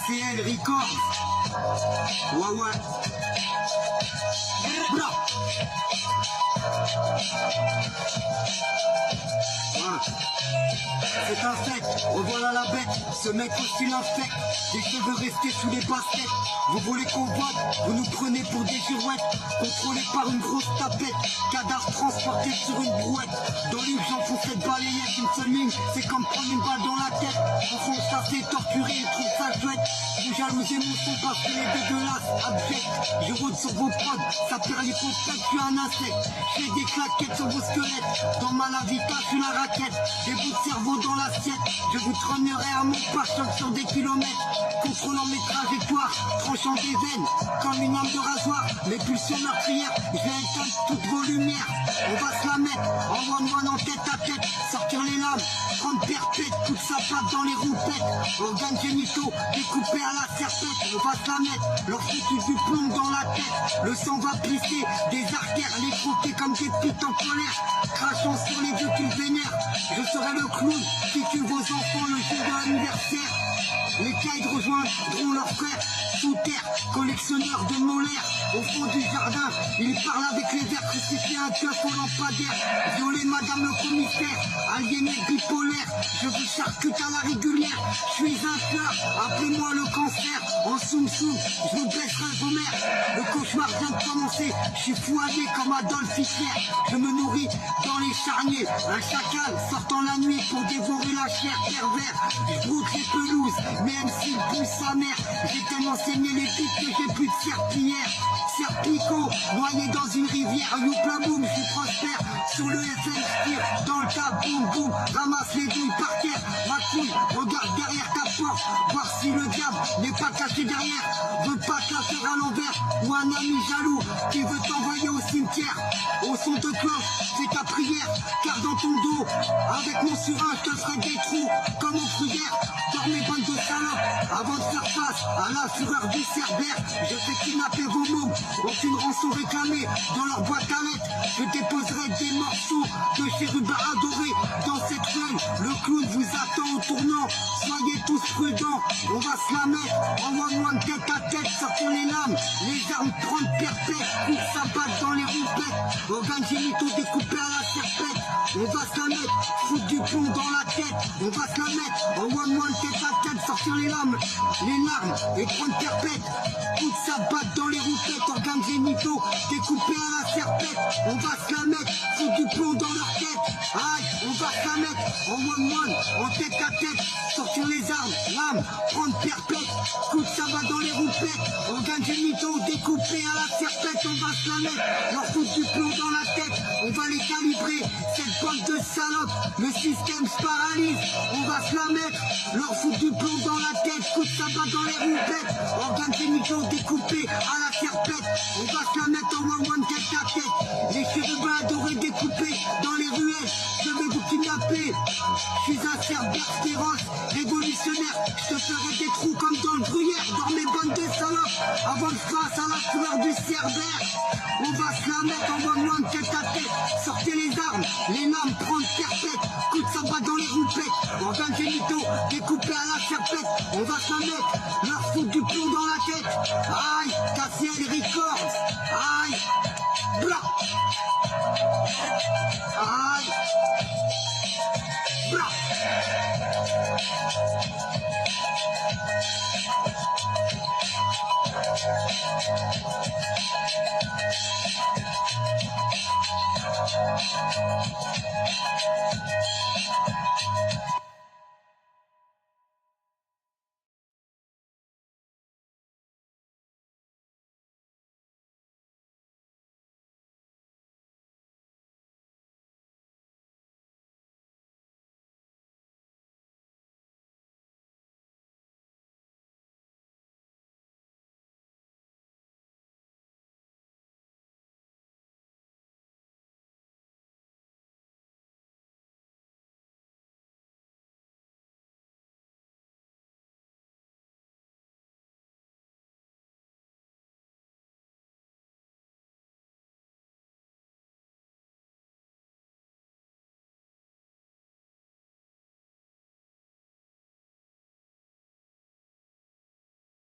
ACL Records. Ouais, ouais. Bra. Voilà. C'est un fait, revoilà la bête. Ce mec au style infect, des cheveux restés sous les baskets. Vous voulez qu'on vote, vous nous prenez pour des girouettes. Contrôlés par une grosse tapette, cadavre transporté sur une brouette. Dans l'urgence on fait balayette, une seule ligne, c'est comme prendre une balle dans la tête. Au fond ça fait torturer, il trouve ça chouette. Vous jalousez mon son parce qu'il est dégueulasse, abject. Je rôde sur vos prods, ça perd l'hypothèque, je suis un insecte. Je fais des claquettes sur vos squelettes. Dans ma lavita, je suis la raquette. Des bouts de cerveau dans l'assiette. Je vous trônerai à mon pare-choc sur des kilomètres. Contrôlant mes trajectoires, tranchant des veines comme une arme de rasoir. Mes pulsions meurtrières, je vais éteindre toutes vos lumières. On va se la mettre en one-one en tête à tête. Sortir les lames, prendre perpète, coup de sapate dans les roupettes. Organes génitaux découpés à la serpette. On va se la mettre, leur foutu du plomb dans la tête. Le sang va plisser des artères, les croquer comme des pites en colère. Crachant sur les vieux qu'ils vénèrent. Je serai le clown qui tue vos enfants le jour de l'anniversaire. Les cailles rejoindront leurs frères sous terre, collectionneurs de molaires. Au fond du jardin, ils parlent avec les vers, crucifiés un keuf au lampadaire. Violer madame le commissaire, aliéné bipolaire. Je vous charcute à la régulière, je suis un fleur, appelez-moi le cancer. En soum-soum, je vous baisserai vos mères. Le cauchemar vient de commencer, je suis fourré comme Adolf Hitler. Je me nourris dans les charniers, un chacal sortant la nuit pour dévorer la chair pervers. Je broute les pelouses, même s'il pousse sa mère. J'ai tellement saigné les pics que j'ai plus de serpillière. Serpico, noyé dans une rivière, youpla boum, je suis prospère. Sur le FM, tire dans le tas, boum boum, ramasse les douilles par terre. Ma couille, regarde derrière ta porte, voir si le diable n'est pas caché derrière. Veux pas te la faire à l'envers, ou un ami jaloux qui veut t'envoyer au cimetière. Au son de cloche, fais ta prière, car dans ton dos, avec mon surin, je te ferai des trous comme aux prières. Dormez bonne de salope, avant de faire face à la fureur du cerbère. Je fais kidnapper vos mômes, aucune rançon réclamée dans leur boîte à lettres. Je déposerai des morceaux de chérubins adorés dans cette feuille. Le clown vous attend au tournant, soyez tous prudents. On va se la mettre en one-one tête à tête, sortir les lames, les armes prendre perpète, coup de sabbat dans les roupettes. Organes génitaux découpés à la serpette. On va se la mettre, foutre du plomb dans la tête. On va se la mettre en one-one tête à tête, sortir les lames, les larmes et prendre perpète. Coup de sabbat dans les roupettes, organes génitaux découpés à la serpette. On va se la mettre, foutre du plomb dans leur tête. Aïe, on va se la mettre en one-one, en tête à tête, sortir les armes, lames, prendre perpète. Coup de sabbat dans les roupettes, organes génitaux découpés à la serpette. On va se la mettre, leur foutre du plomb dans la tête. On va les calibrer, cette bande de salopes, le système se paralyse. On va se la mettre, leur foutre du plomb dans la tête. Coup de sabbat dans les roupettes, organes génitaux découpés à la serpette. On va se la mettre en one-one tête à tête. Les chérubins adorés découpés dans les ruelles. Je vais vous kidnapper. Je suis un cerbère féroce, révolutionnaire. Je te ferai des trous comme dans le gruyère. Dormez bonne de salopes, avant de face à la couleur du cerbère. On va se la mettre en one-one tête à tête. Sortez les armes, les lames, prendre perpète. Coup de sabbat dans les roupettes, organes génitaux découpés à la serpette. On va se la mettre, leur foutre du plomb